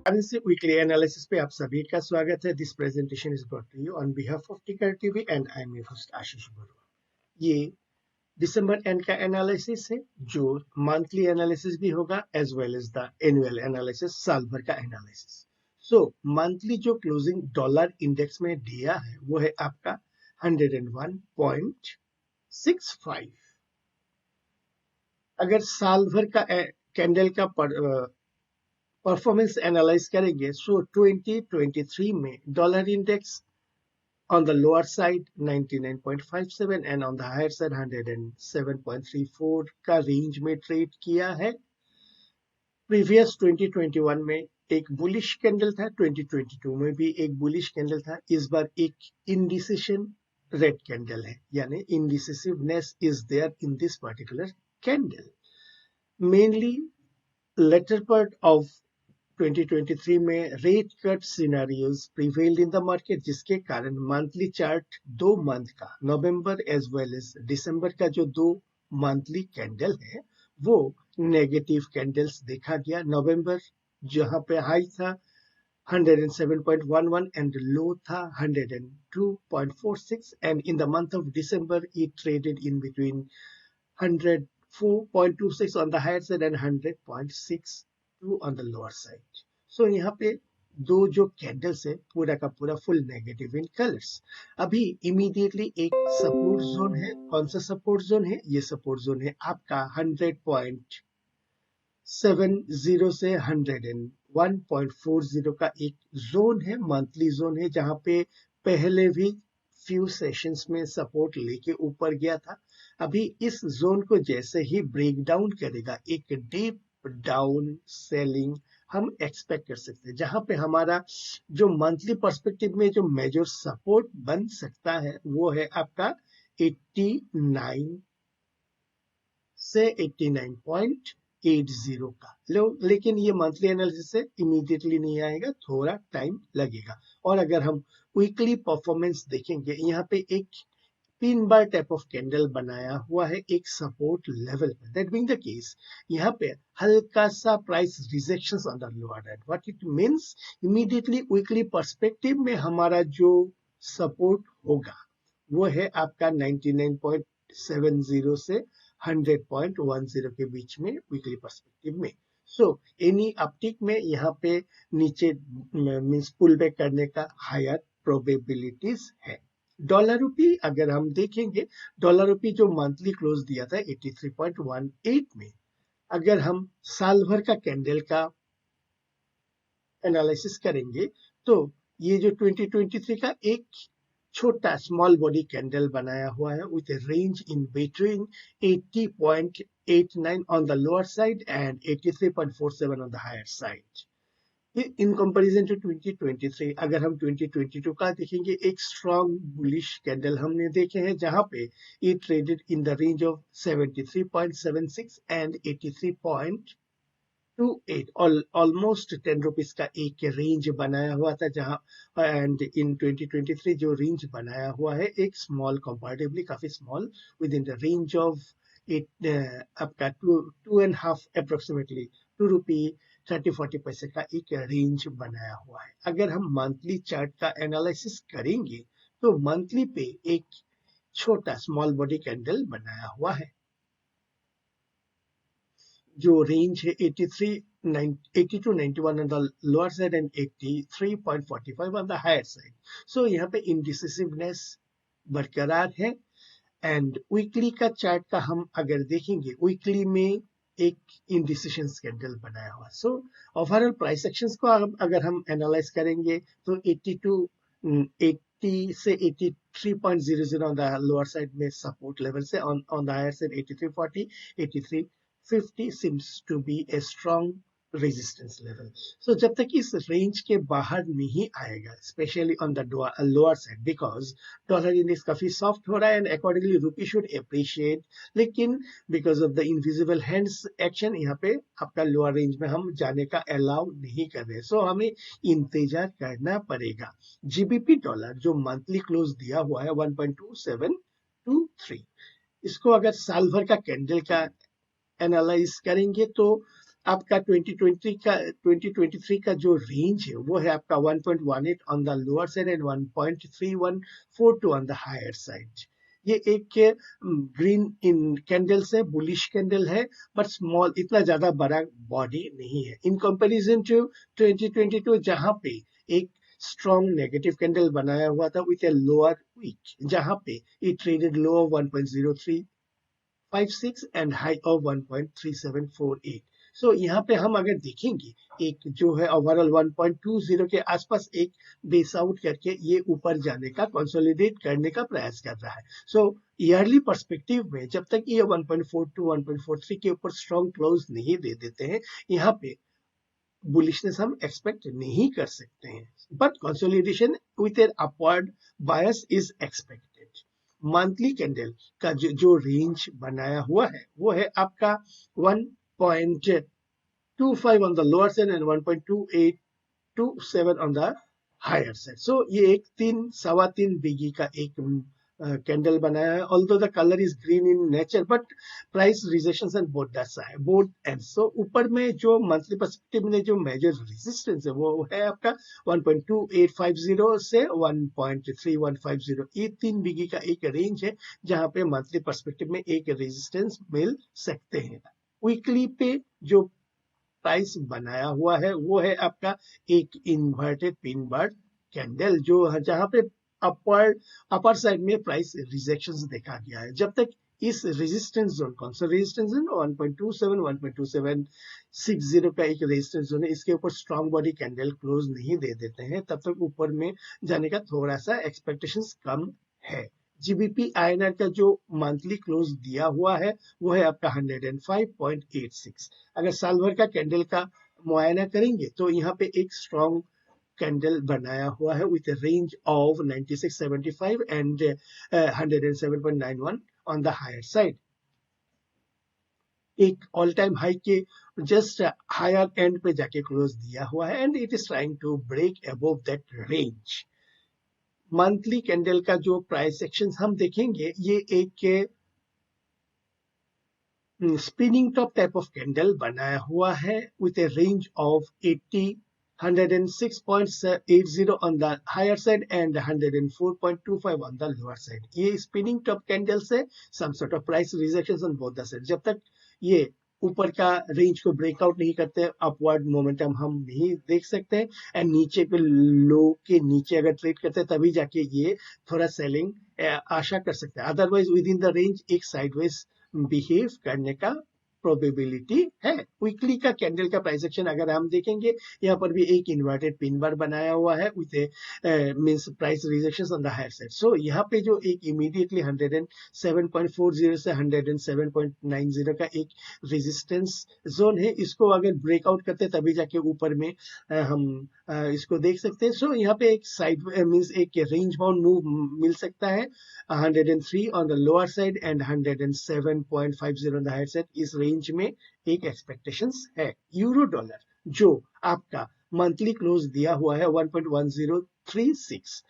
Currency weekly analysis पे आप सभी का स्वागत है। This presentation is brought to you on behalf of Ticker TV and I am your host Ashish Barua. ये दिसंबर एंड का एनालिसिस है, जो मंथली एनालिसिस भी होगा as well as the annual analysis, साल भर का एनालिसिस। सो मंथली जो क्लोजिंग डॉलर इंडेक्स में दिया है वो है आपका 101.65। अगर साल भर का कैंडल का परफॉर्मेंस एनालाइज करेंगे, सो 2023 में dollar index on the lower side 99.57 and on the higher side 107.34 का रेंज में ट्रेड किया है। प्रीवियस 2021 में एक बुलिश कैंडल था, 2022 में भी एक बुलिश कैंडल था। इस बार एक इंडिसिशन रेड कैंडल है, यानी indecisiveness is there in this particular candle. Mainly latter part of 2023 में rate cut scenarios prevailed in the market, जिसके कारण मंथली चार्ट 2 मंथ का, November as well as December का जो 2 मंथली कैंडल है वो नेगेटिव कैंडल्स देखा गया। नवंबर जहां पे हाई था 107.11 एंड लो था 102.46 and in the month of December it traded in between 104.26 on the higher side and 100.62 on the lower side. So यहाँ पे दो जो कैंडल्स है पूरा का पूरा फुल नेगेटिव इन कलर्स। अभी इमीडिएटली एक सपोर्ट जोन है। कौन सा सपोर्ट जोन है? ये सपोर्ट जोन है आपका 100.70 से 101.40 का एक जोन है, मंथली जोन है, जहां पे पहले भी फ्यू सेशंस में सपोर्ट लेके ऊपर गया था। अभी इस जोन को जैसे ही ब्रेक डाउन करेगा, एक डीप डाउन सेलिंग हम एक्सपेक्ट कर सकते हैं, जहां पे हमारा जो मंथली पर्सपेक्टिव में जो मेजर सपोर्ट बन सकता है वो है आपका 89 से 89.80 का। लेकिन ये मंथली एनालिसिस से इमीडिएटली नहीं आएगा, थोड़ा टाइम लगेगा। और अगर हम वीकली परफॉर्मेंस देखेंगे, यहाँ पे एक pin bar type of candle बनाया हुआ है एक सपोर्ट लेवल पे। दैट बीइंग द केस, यहाँ पे हल्का सा price rejection on the lower and. What it means, immediately weekly perspective में हमारा जो सपोर्ट होगा वो है आपका 99.70 से 100.10 के बीच में वीकली पर्सपेक्टिव में। सो एनी अपटिक में यहाँ पे नीचे मींस पुल बैक करने का हायर प्रोबेबिलिटीज है। डॉलर रूपी अगर हम देखेंगे, डॉलर रूपी जो मंथली क्लोज दिया था 83.18 में, अगर हम साल भर का कैंडल का एनालिसिस करेंगे तो ये जो 2023 का एक छोटा स्मॉल बॉडी कैंडल बनाया हुआ है with a range in between 80.89 on the lower side and 83.47 on the higher side. In comparison to 2023, अगर हम 2022 का देखेंगे, एक स्ट्रॉन्ग बुलिश कैंडल हमने देखे हैं, जहां पे ये traded in the range of 73.76 and 83.28, almost 10 rupees का एक रेंज बनाया हुआ था, जहां एंड इन 2023 जो रेंज बनाया हुआ है एक स्मॉल, कंपैरेटिवली काफी small, with in the range of आपका 2.5 अप्रोक्सीमेटली 2 रुपी 30-40 पैसे का एक रेंज बनाया हुआ है। अगर हम मंथली चार्ट का एनालिसिस करेंगे तो मंथली पे एक छोटा स्मॉल बॉडी कैंडल बनाया हुआ है, जो रेंज है 82.91 on the lower side and 83.45 on the higher side. So यहाँ पे इंडिसिसिवनेस बरकरार है। एंड वीकली का चार्ट का हम अगर देखेंगे, वीकली में एक इंडिसिशन कैंडल बनाया हुआ। सो ओवरऑल प्राइस एक्शंस को अगर हम एनालाइज करेंगे तो 80 से 83.00 ऑन द लोअर साइड में सपोर्ट लेवल से, on the higher side 83.40, 83.50 seems to be a strong resistance level. So जब तक इस रेंज के बाहर नहीं आएगा, specially on the lower side, because dollar index काफी सॉफ्ट हो रहा है and accordingly rupee should appreciate, लेकिन because of the invisible hands action यहाँ पे आपका लोअर रेंज में हम जाने का अलाउ नहीं कर रहे। सो हमें इंतजार करना पड़ेगा। जीबीपी डॉलर जो मंथली क्लोज दिया हुआ है 1.2723, इसको अगर साल भर का कैंडल का एनालाइज करेंगे तो आपका 2023 का जो रेंज है वो है आपका 1.18 on the lower side and 1.3142 on the higher side. ये एक ग्रीन इन कैंडल्स है, बुलिश कैंडल है, बट स्मॉल, इतना ज्यादा बड़ा बॉडी नहीं है इन कंपैरिजन टू 2022 जहां पे एक स्ट्रॉन्ग नेगेटिव कैंडल बनाया हुआ था विथ ए लोअर वीक, जहां पे it traded low of 1.0356 and high of 1.3748। सो यहाँ पे हम अगर देखेंगे एक जो है ओवरऑल 1.20 के आसपास एक बेस आउट करके ये ऊपर जाने का, कंसोलिडेट करने का प्रयास कर रहा है। सो ईयरली पर्सपेक्टिव में जब तक ये 1.42 1.43 के ऊपर स्ट्रॉन्ग क्लोज नहीं दे देते हैं, यहाँ पे बुलिशनेस हम एक्सपेक्ट नहीं कर सकते हैं, but consolidation with an upward bias is expected. Monthly candle का जो रेंज बनाया हुआ है वो है आपका 1.25 on the lower side and 1.2827 on the higher side. So ये एक 3.3 बिगी का एक कैंडल बनाया है, although the colour is green in nature but price rejections and both that's है बोथ एंड। सो ऊपर में जो मंथली पर्सपेक्टिव में जो मेजर रेजिस्टेंस है वो है आपका 1.2850 से 1.3150। ये 3 बिगी का एक रेंज है जहां पे मंथली पर्सपेक्टिव में एक रेजिस्टेंस मिल सकते हैं। वीकली पे जो प्राइस बनाया हुआ है वो है आपका एक इन्वर्टेड पिन बार कैंडल, जो जहां पे अपर साइड में प्राइस रिजेक्शंस देखा गया है। जब तक इस रेजिस्टेंस जोन, कौन सा रेजिस्टेंस जोन, 1.27 1.2760 का एक रेजिस्टेंस जोन है, इसके ऊपर स्ट्रॉन्ग बॉडी कैंडल क्लोज नहीं दे देते हैं तब तक ऊपर में जाने का थोड़ा सा एक्सपेक्टेशंस कम है। जीबीपी आईएनआर का जो मंथली क्लोज दिया हुआ है वो है आपका 105.86। अगर साल भर का कैंडल का मुआयना करेंगे तो यहाँ पे एक स्ट्रॉन्ग कैंडल बनाया हुआ है with range of 9675 and 107.91 on the higher side. एक ऑल टाइम हाई के जस्ट हायर एंड पे जाके क्लोज दिया हुआ है and it is trying to break above that range. Monthly candle का जो प्राइस एक्शन हम देखेंगे, ये एक spinning top type of candle बनाया हुआ है with a range of 106.80 on the higher side and 104.25 on the lower side। ये स्पिनिंग टॉप कैंडल से some sort of price rejections on both the side. जब तक ये ऊपर का रेंज को ब्रेकआउट नहीं करते, अपवर्ड मोमेंटम हम नहीं देख सकते एंड नीचे पे लो के नीचे अगर ट्रेड करते हैं तभी जाके ये थोड़ा सेलिंग आशा कर सकते हैं। Otherwise with in the range एक साइडवेज बिहेव करने का प्रोबेबिलिटी है। वीकली का कैंडल का प्राइस एक्शन अगर हम देखेंगे, यहाँ पर भी एक इन्वर्टेड पिन बार बनाया हुआ है with means price rejections on the higher side. So यहाँ पे जो एक इमीडिएटली 107.40 से 107.90 का एक रेजिस्टेंस जोन है, इसको अगर ब्रेकआउट करते तभी जाके ऊपर में हम इसको देख सकते हैं। सो यहाँ पे एक साइड मींस एक रेंज बाउंड मूव मिल सकता है 103 on the lower side and 107.50 on the higher side। इस रेंज में एक एक्सपेक्टेशंस है। यूरो डॉलर जो आपका मंथली क्लोज दिया हुआ है 1.1036,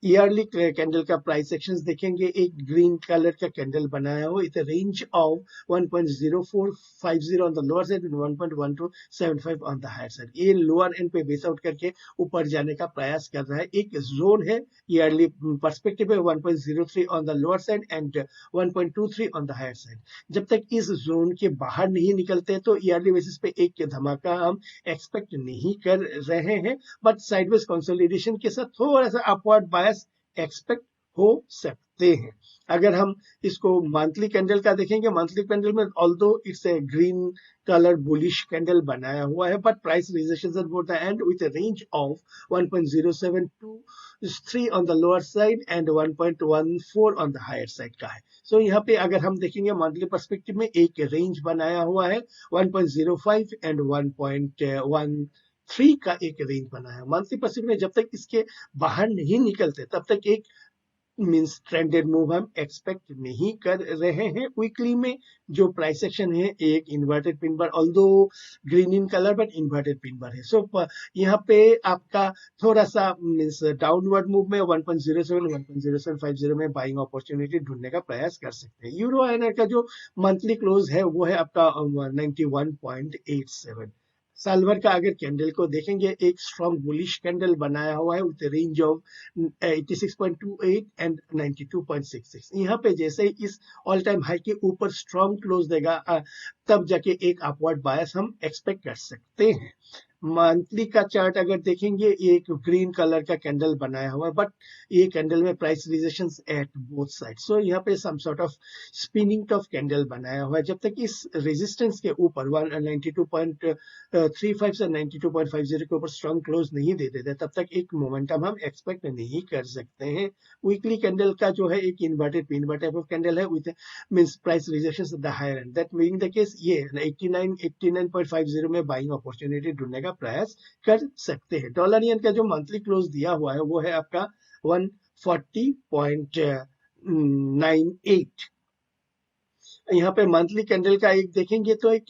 ईयरली कैंडल का प्राइस एक्शंस देखेंगे, एक ग्रीन कलर का कैंडल बनाया हो it range of 1.0450 on the lower side and 1.1275 on the higher side. ये लोअर एंड पे बेस आउट करके ऊपर जाने का प्रयास कर रहा है। एक जोन है ईयरली पर्सपेक्टिव है 1.03 on the lower side and 1.23 on the higher side. जब तक इस जोन के बाहर नहीं निकलते तो ईयरली बेसिस पे एक धमाका हम एक्सपेक्ट नहीं कर रहे हैं, बट साइडवेज कंसोलिडेशन के साथ थोड़ा सा अपवर्ड बायस एक्सपेक्ट हो सकते हैं। अगर हम इसको मंथली कैंडल का देखेंगे, मंथली कैंडल में although it's a green colour bullish candle बनाया हुआ है, but price rejections at both the end with a range of 1.0723 on the lower side and 1.14 on the higher side का है। सो यहाँ पे अगर हम देखेंगे मंथली पर्सपेक्टिव में एक रेंज बनाया हुआ है 1.05 एंड 1.13 का एक रेंज बना है। मंथली पर्सपेक्टिव में जब तक इसके बाहर नहीं निकलते तब तक एक मींस ट्रेंडेड मूव हम एक्सपेक्ट नहीं कर रहे हैं वीकली में। जो प्राइस एक्शन है एक inverted pin bar, although green in colour but inverted pin बार है। सो यहाँ पे आपका थोड़ा सा मींस डाउनवर्ड मूव में 1.07 1.0750 में बाइंग अपॉर्चुनिटी ढूंढने का प्रयास कर सकते हैं। यूरो आईएनआर का जो मंथली क्लोज है वो है आपका 91.87। साल भर का अगर कैंडल को देखेंगे एक स्ट्रॉन्ग बुलिश कैंडल बनाया हुआ है विद रेंज ऑफ 86.28 एंड 92.66। यहाँ पे जैसे ही इस ऑल टाइम हाई के ऊपर स्ट्रॉन्ग क्लोज देगा तब जाके एक अपवर्ड बायस हम एक्सपेक्ट कर सकते हैं। मंथली का चार्ट अगर देखेंगे एक ग्रीन कलर का कैंडल बनाया हुआ है, बट ये कैंडल में price rejections at both side. So यहाँ पे some sort of spinning top candle बनाया हुआ है। जब तक इस रेजिस्टेंस के ऊपर 192.35 से 92.50 के ऊपर स्ट्रॉन्ग क्लोज नहीं दे देते तब तक एक मोमेंटम हम एक्सपेक्ट नहीं कर सकते हैं। वीकली कैंडल का जो है एक inverted pin bar type of candle है with means price rejections at the higher end. That being the case ये 89.50 में बाइंग अपॉर्चुनिटी ढूंढने का प्रयास कर सकते हैं। डॉलर येन का जो मंथली क्लोज दिया हुआ है वो है आपका 140.98। यहाँ पे मंथली कैंडल का एक देखेंगे तो एक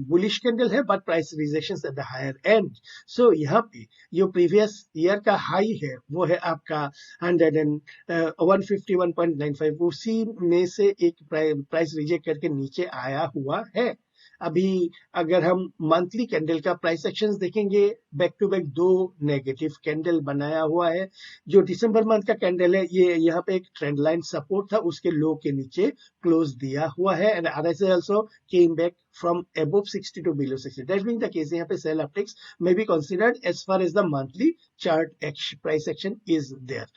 बुलिश कैंडल है but price rejections at the higher end. So यहाँ पे जो प्रीवियस ईयर का हाई है वो है आपका 151.95। उसी में से एक प्राइस रिजेक्ट करके नीचे आया हुआ है। अभी अगर हम मंथली कैंडल का प्राइस एक्शंस देखेंगे बैक टू बैक दो नेगेटिव कैंडल बनाया हुआ है। जो दिसंबर मंथ का कैंडल है ये यहाँ पे एक ट्रेंड लाइन सपोर्ट था, उसके लो के नीचे क्लोज दिया हुआ है and RSI also came back from above 60 to below 60. That being the case, यहाँ पे sell upticks may be considered as far as the monthly chart price action is there.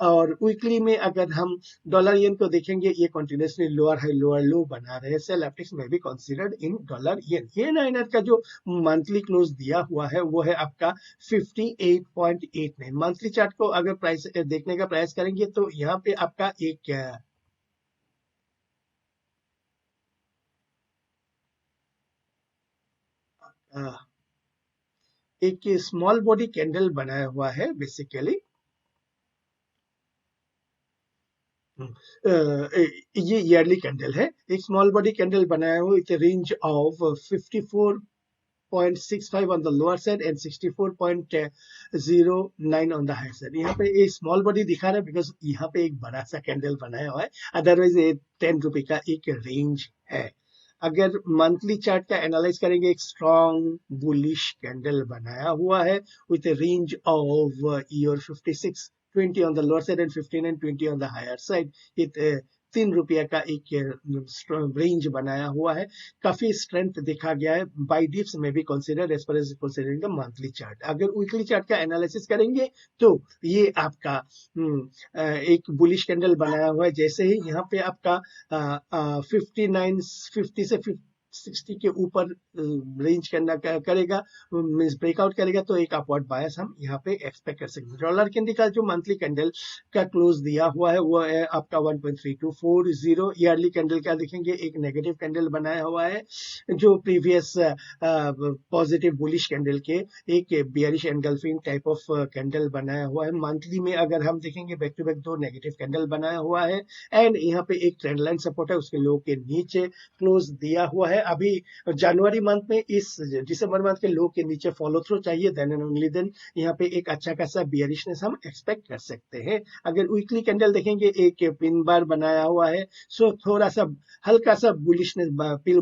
और वीकली में अगर हम डॉलर येन को देखेंगे ये continuously lower high lower लो बना रहे हैं। सेल अपटिक्स में भी considered in dollar yen. Yen INR का जो मंथली क्लोज दिया हुआ है वो है आपका 58.89। मंथली चार्ट को अगर प्राइस देखने का प्रयास करेंगे तो यहाँ पे आपका एक स्मॉल बॉडी कैंडल बनाया हुआ है बेसिकली। ये ईयरली कैंडल है, एक स्मॉल बॉडी कैंडल बनाया हुआ with range of 54.65 on the lower side and 64.09 on the higher side। यहाँ पे ये स्मॉल बॉडी दिखा रहा है बिकॉज यहाँ पे एक बड़ा सा कैंडल बनाया हुआ है, अदरवाइज ये 10 रुपए का एक रेंज है। अगर मंथली चार्ट का एनालाइज करेंगे एक स्ट्रॉन्ग बुलिश कैंडल बनाया हुआ है with range of year 56.20 on the lower side and 59.20 on the higher side। ये 3 रुपया का एक रेंज बनाया हुआ है। काफी स्ट्रेंथ दिखा गया है। बाय डिप्स में भी कंसीडर एज पर as considering the monthly chart. अगर वीकली चार्ट का एनालिसिस करेंगे तो ये आपका एक बुलिश कैंडल बनाया हुआ है। जैसे ही यहाँ पे आपका 59.50 से 60 के ऊपर रेंज करना करेगा मींस ब्रेकआउट करेगा तो एक अपवर्ड बायस हम यहाँ पे एक्सपेक्ट कर सकते हैं। डॉलर कैंडी का जो मंथली कैंडल का क्लोज दिया हुआ है वो है आपका 1.3240। ईयरली कैंडल का देखेंगे एक नेगेटिव कैंडल बनाया हुआ है जो प्रीवियस पॉजिटिव बुलिश कैंडल के एक bearish engulfing type of candle बनाया हुआ है। मंथली में अगर हम देखेंगे बैक टू बैक दो नेगेटिव कैंडल बनाया हुआ है एंड यहाँ पे एक ट्रेंड लाइन सपोर्ट है, उसके लो के नीचे क्लोज दिया हुआ है। अभी जनवरी मंथ में इस दिसंबर मंथ के लो के नीचे फॉलो थ्रू चाहिए, देन एंड ओनली देन यहाँ पे एक अच्छा खासा बियरिशनेस हम एक्सपेक्ट कर सकते हैं। अगर वीकली कैंडल देखेंगे एक पिन बार बनाया हुआ है, सो थोड़ा सा हल्का सा बुलिशनेस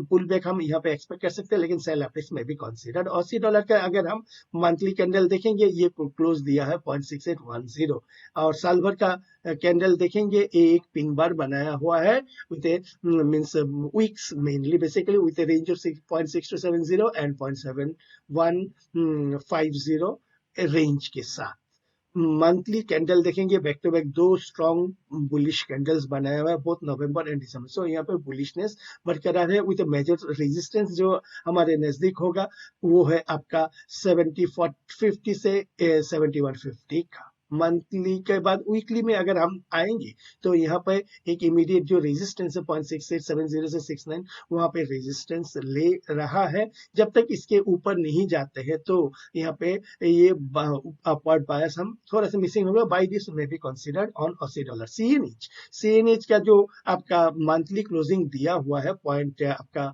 पुल बैक हम यहाँ पे एक्सपेक्ट कर सकते हैं, लेकिन सेल अपटिक्स में भी कंसीडर्ड। $80 का अगर हम मंथली कैंडल देखेंगे ये क्लोज दिया है 0.6810 और साल भर का कैंडल देखेंगे एक पिन बार बनाया हुआ है with means weeks mainly basically with a range of 6.6270 and 0.7150 range के साथ। मंथली कैंडल देखेंगे बैक टू बैक दो स्ट्रॉन्ग बुलिश कैंडल्स बनाया हुआ है बोथ नवंबर एंड दिसंबर। सो यहाँ पे बुलिशनेस बरकरार है विद मेजर रेजिस्टेंस जो हमारे नजदीक होगा वो है आपका 7050 से 7150 का। मंथली के बाद वीकली में अगर हम आएंगे तो यहाँ पे एक इमीडिएट जो रेजिस्टेंस है 0.6870 से 69, वहां पे रेजिस्टेंस ले रहा है। जब तक इसके ऊपर नहीं जाते हैं तो यहाँ पे ये अपवर्ड बायस हम थोड़ा सा मिसिंग होगा। Buy this may be considered on $80। CNH का जो आपका मंथली क्लोजिंग दिया हुआ है पॉइंट आपका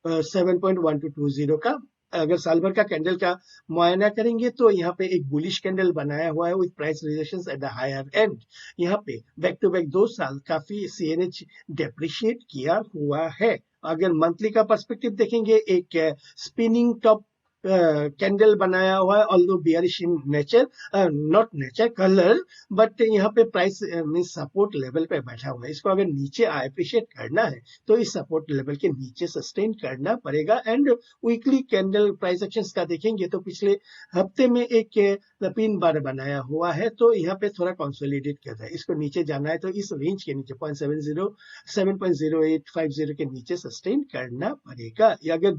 7.1220 का, अगर साल भर का कैंडल का मुआयना करेंगे तो यहाँ पे एक बुलिश कैंडल बनाया हुआ है with price rejections at the higher end. यहाँ पे बैक टू बैक 2 साल काफी सीएनएच डेप्रिशिएट किया हुआ है। अगर मंथली का पर्सपेक्टिव देखेंगे, एक स्पिनिंग टॉप कैंडल बनाया हुआ है, although bearish in nature, not nature colour, but यहाँ पे प्राइस मीन सपोर्ट लेवल पे बैठा हुआ है। इसको अगर नीचे अप्रिशिएट करना है तो इस सपोर्ट लेवल के नीचे सस्टेन करना पड़ेगा। And weekly candle price actions का देखेंगे तो पिछले हफ्ते में एक पिन बार बनाया हुआ है, तो यहाँ पे थोड़ा कंसोलिडेट कर रहा है। इसको नीचे जाना है तो इस रेंज के नीचे 7.0850 के नीचे सस्टेन करना पड़ेगा। या अगर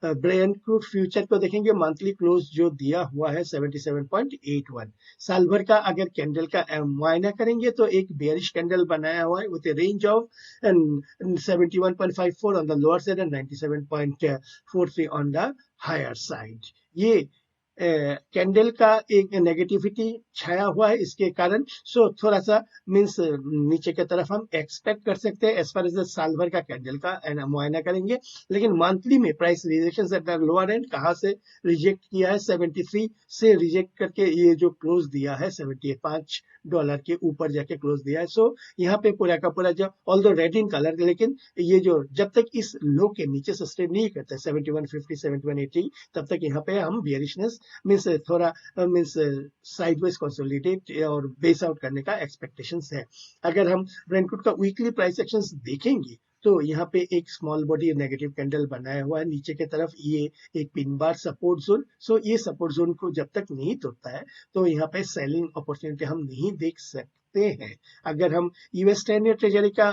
ब्रेंट क्रूड फ्यूचर को देखेंगे, मंथली क्लोज जो दिया हुआ है 77.81। साल भर का अगर कैंडल का मुआयना करेंगे तो एक बेयरिश कैंडल बनाया हुआ है with range of 71.54 on the lower side and 97.43 on the higher side. ये कैंडल का एक नेगेटिविटी छाया हुआ है इसके कारण, सो थोड़ा सा मीन्स नीचे की तरफ हम एक्सपेक्ट कर सकते हैं एज फार एज साल भर का कैंडल का मुआयना करेंगे। लेकिन मंथली में price rejection at the lower and कहाँ से रिजेक्ट किया है, 73 से रिजेक्ट करके ये जो क्लोज दिया है $75 के ऊपर जाके क्लोज दिया है। सो यहाँ पे पूरा का पूरा जो ऑल्दो रेड इन कलर, लेकिन ये जो जब तक इस लो के नीचे सस्टेन नहीं करते 7150 7180, तब तक यहाँ पे हम बियरिशनेस मीन्स थोड़ा मीन्स साइडवेज कंसोलिडेट और बेस आउट करने का एक्सपेक्टेशंस है। अगर हम ब्रेंट क्रूड का वीकली प्राइस एक्शंस देखेंगे तो यहाँ पे एक स्मॉल बॉडी नेगेटिव कैंडल बनाया हुआ है नीचे की तरफ, ये एक पिन बार सपोर्ट जोन। सो ये सपोर्ट जोन को जब तक नहीं तोड़ता है तो यहाँ पे सेलिंग अपॉर्चुनिटी हम नहीं देख सकते हैं। अगर हम यूएस 10 ईयर ट्रेजरी का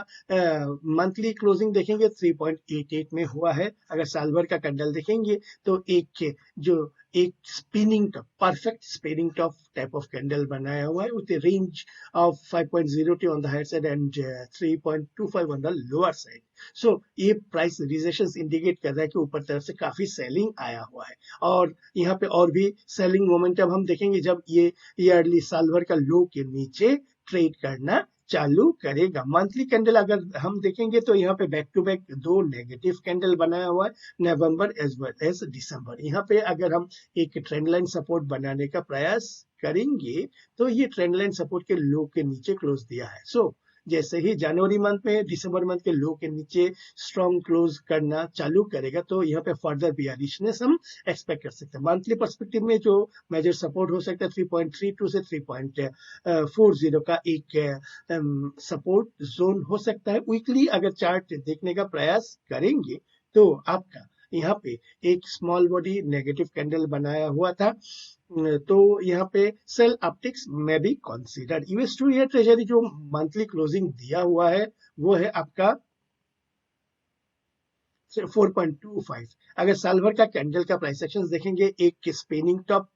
मंथली क्लोजिंग देखेंगे 3.88 में हुआ है। अगर साल भर का कैंडल देखेंगे तो एक spinning top, perfect spinning top type of candle बनाया हुआ है with range of 5.02 on the higher side and 3.25 on the lower side. So ये प्राइस रिजेक्शंस इंडिकेट कर रहा है कि ऊपर तरफ से काफी सेलिंग आया हुआ है। और यहाँ पे और भी सेलिंग मोमेंटम हम देखेंगे जब ये ईयरली साल भर का लो के नीचे ट्रेड करना चालू करेगा। मंथली कैंडल अगर हम देखेंगे तो यहाँ पे back to back 2 negative candle बनाया हुआ है, November as well as December. यहाँ पे अगर हम एक ट्रेंड लाइन सपोर्ट बनाने का प्रयास करेंगे तो ये ट्रेंड लाइन सपोर्ट के लो के नीचे क्लोज दिया है। सो जैसे ही जनवरी मंथ में दिसंबर मंथ के लो के नीचे स्ट्रॉन्ग क्लोज करना चालू करेगा तो यहाँ पे फर्दर बियरिशनेस हम एक्सपेक्ट कर सकते हैं। मंथली पर्सपेक्टिव में जो मेजर सपोर्ट हो सकता है 3.32 से 3.40 का एक सपोर्ट जोन हो सकता है। वीकली अगर चार्ट देखने का प्रयास करेंगे तो आपका यहाँ पे एक स्मॉल बॉडी नेगेटिव कैंडल बनाया हुआ था, तो यहाँ पे सेल अपटिक्स में भी कंसीडर। यूएस 2 ईयर ट्रेजरी जो मंथली क्लोजिंग दिया हुआ है वो है आपका 4.25। अगर साल भर का कैंडल का प्राइस एक्शन देखेंगे, एक स्पिनिंग टॉप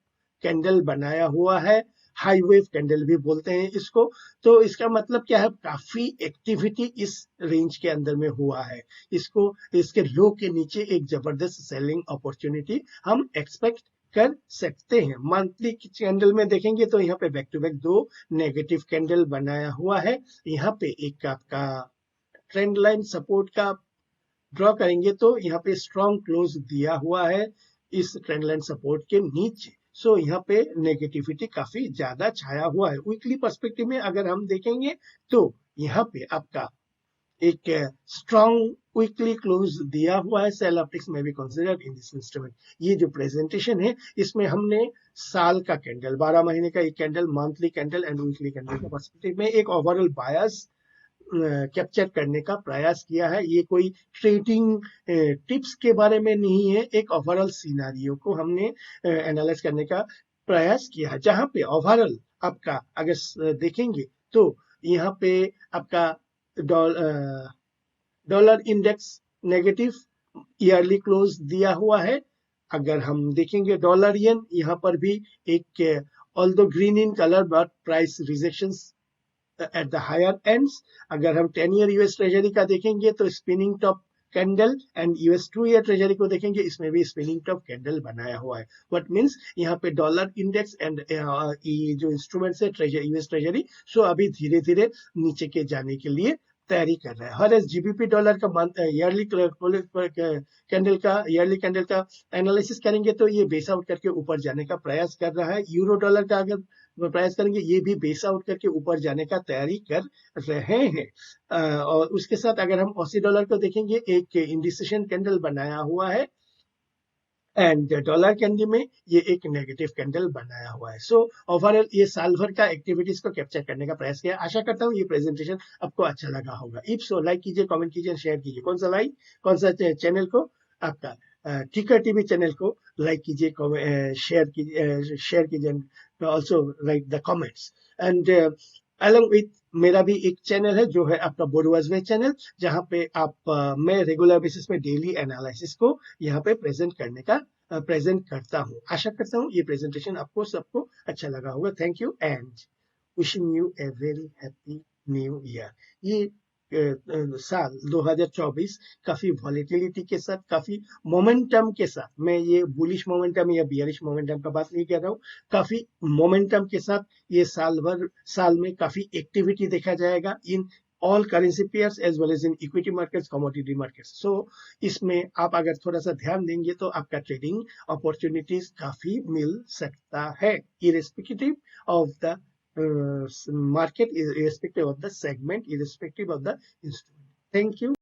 कैंडल बनाया हुआ है, हाई वेव कैंडल भी बोलते हैं इसको। तो इसका मतलब क्या है, काफी एक्टिविटी इस रेंज के अंदर में हुआ है। इसके लो के नीचे एक जबरदस्त सेलिंग अपॉर्चुनिटी हम एक्सपेक्ट कर सकते हैं। मंथली कैंडल में देखेंगे तो यहाँ पे back to back 2 negative candle बनाया हुआ है। यहाँ पे एक आपका ट्रेंड लाइन सपोर्ट का ड्रॉ करेंगे तो यहाँ पे स्ट्रॉन्ग क्लोज दिया हुआ है इस ट्रेंड लाइन सपोर्ट के नीचे। सो यहाँ पे नेगेटिविटी काफी ज्यादा छाया हुआ है। वीकली पर्सपेक्टिव में अगर हम देखेंगे तो यहाँ पे आपका एक स्ट्रॉन्ग वीकली क्लोज दिया हुआ है। सेल ऑप्टिक्स में भी कंसीडर इन दिस इंस्ट्रूमेंट। ये जो प्रेजेंटेशन है इसमें हमने साल का कैंडल, 12 महीने का एक candle, monthly candle and weekly candle का पर्सपेक्टिव में एक ओवरऑल बायस कैप्चर करने का प्रयास किया है। ये कोई ट्रेडिंग टिप्स के बारे में नहीं है, एक ओवरऑल सिनेरियो को हमने एनालाइज करने का प्रयास किया है, जहां पे ओवरऑल आपका अगर देखेंगे तो यहाँ पे आपका dollar index negative yearly close दिया हुआ है। अगर हम देखेंगे डॉलर येन, यहाँ पर भी एक although green in colour but price rejections at the higher ends. अगर हम 10 ईयर यूएस ट्रेजरी का देखेंगे तो spinning top candle, and US 2 year treasury को देखेंगे, इसमें भी स्पिनिंग टॉप कैंडल बनाया हुआ है। व्हाट मींस यहाँ पे डॉलर इंडेक्स एंड ये जो इंस्ट्रूमेंट्स है ट्रेजरी, यूएस ट्रेजरी, सो अभी धीरे धीरे नीचे के जाने के लिए तैयारी कर रहा है। हर एस जीबीपी डॉलर का ईयरली कैंडल का एनालिसिस करेंगे तो ये बेस आउट करके ऊपर जाने का प्रयास कर रहा है। यूरो डॉलर का अगर प्रयास करेंगे, ये भी बेस आउट करके ऊपर जाने का तैयारी कर रहे हैं। और उसके साथ अगर हम ऑसी डॉलर को देखेंगे, एक इंडिसेशन कैंडल बनाया हुआ है, एंड डॉलर कैंडी में ये एक नेगेटिव कैंडल बनाया हुआ है। सो ओवरऑल ये साल भर का एक्टिविटीज को कैप्चर करने का प्रयास किया। आशा करता हूँ ये प्रेजेंटेशन आपको अच्छा लगा होगा। इफ सो लाइक कीजिए, कमेंट कीजिए, शेयर कीजिए। कौन सा लाइक, कौन सा चैनल को, आपका टिकर टीवी चैनल को लाइक कीजिए, शेयर कीजिए, also right the comments. And along with मेरा भी एक चैनल है जो है आपका बोडवाज वे चैनल, जहाँ पे मैं रेगुलर बेसिस में डेली एनालिसिस को यहाँ पे प्रेजेंट करता हूँ। आशा करता हूँ ये प्रेजेंटेशन आपको सबको अच्छा लगा होगा। Thank you and wishing U a very happy new year. ये साल 2024 काफी वॉलेटिलिटी के साथ, काफी मोमेंटम के साथ, मैं ये बुलिश मोमेंटम या बियरिश मोमेंटम का बात नहीं कर रहा हूँ, काफी मोमेंटम के साथ ये साल में काफी एक्टिविटी देखा जाएगा इन all currency pairs as well as in equity markets, commodity markets. So इसमें आप अगर थोड़ा सा ध्यान देंगे तो आपका ट्रेडिंग अपॉर्चुनिटीज काफी मिल सकता है, irrespective of the market, irrespective of the segment, irrespective of the instrument. Thank you.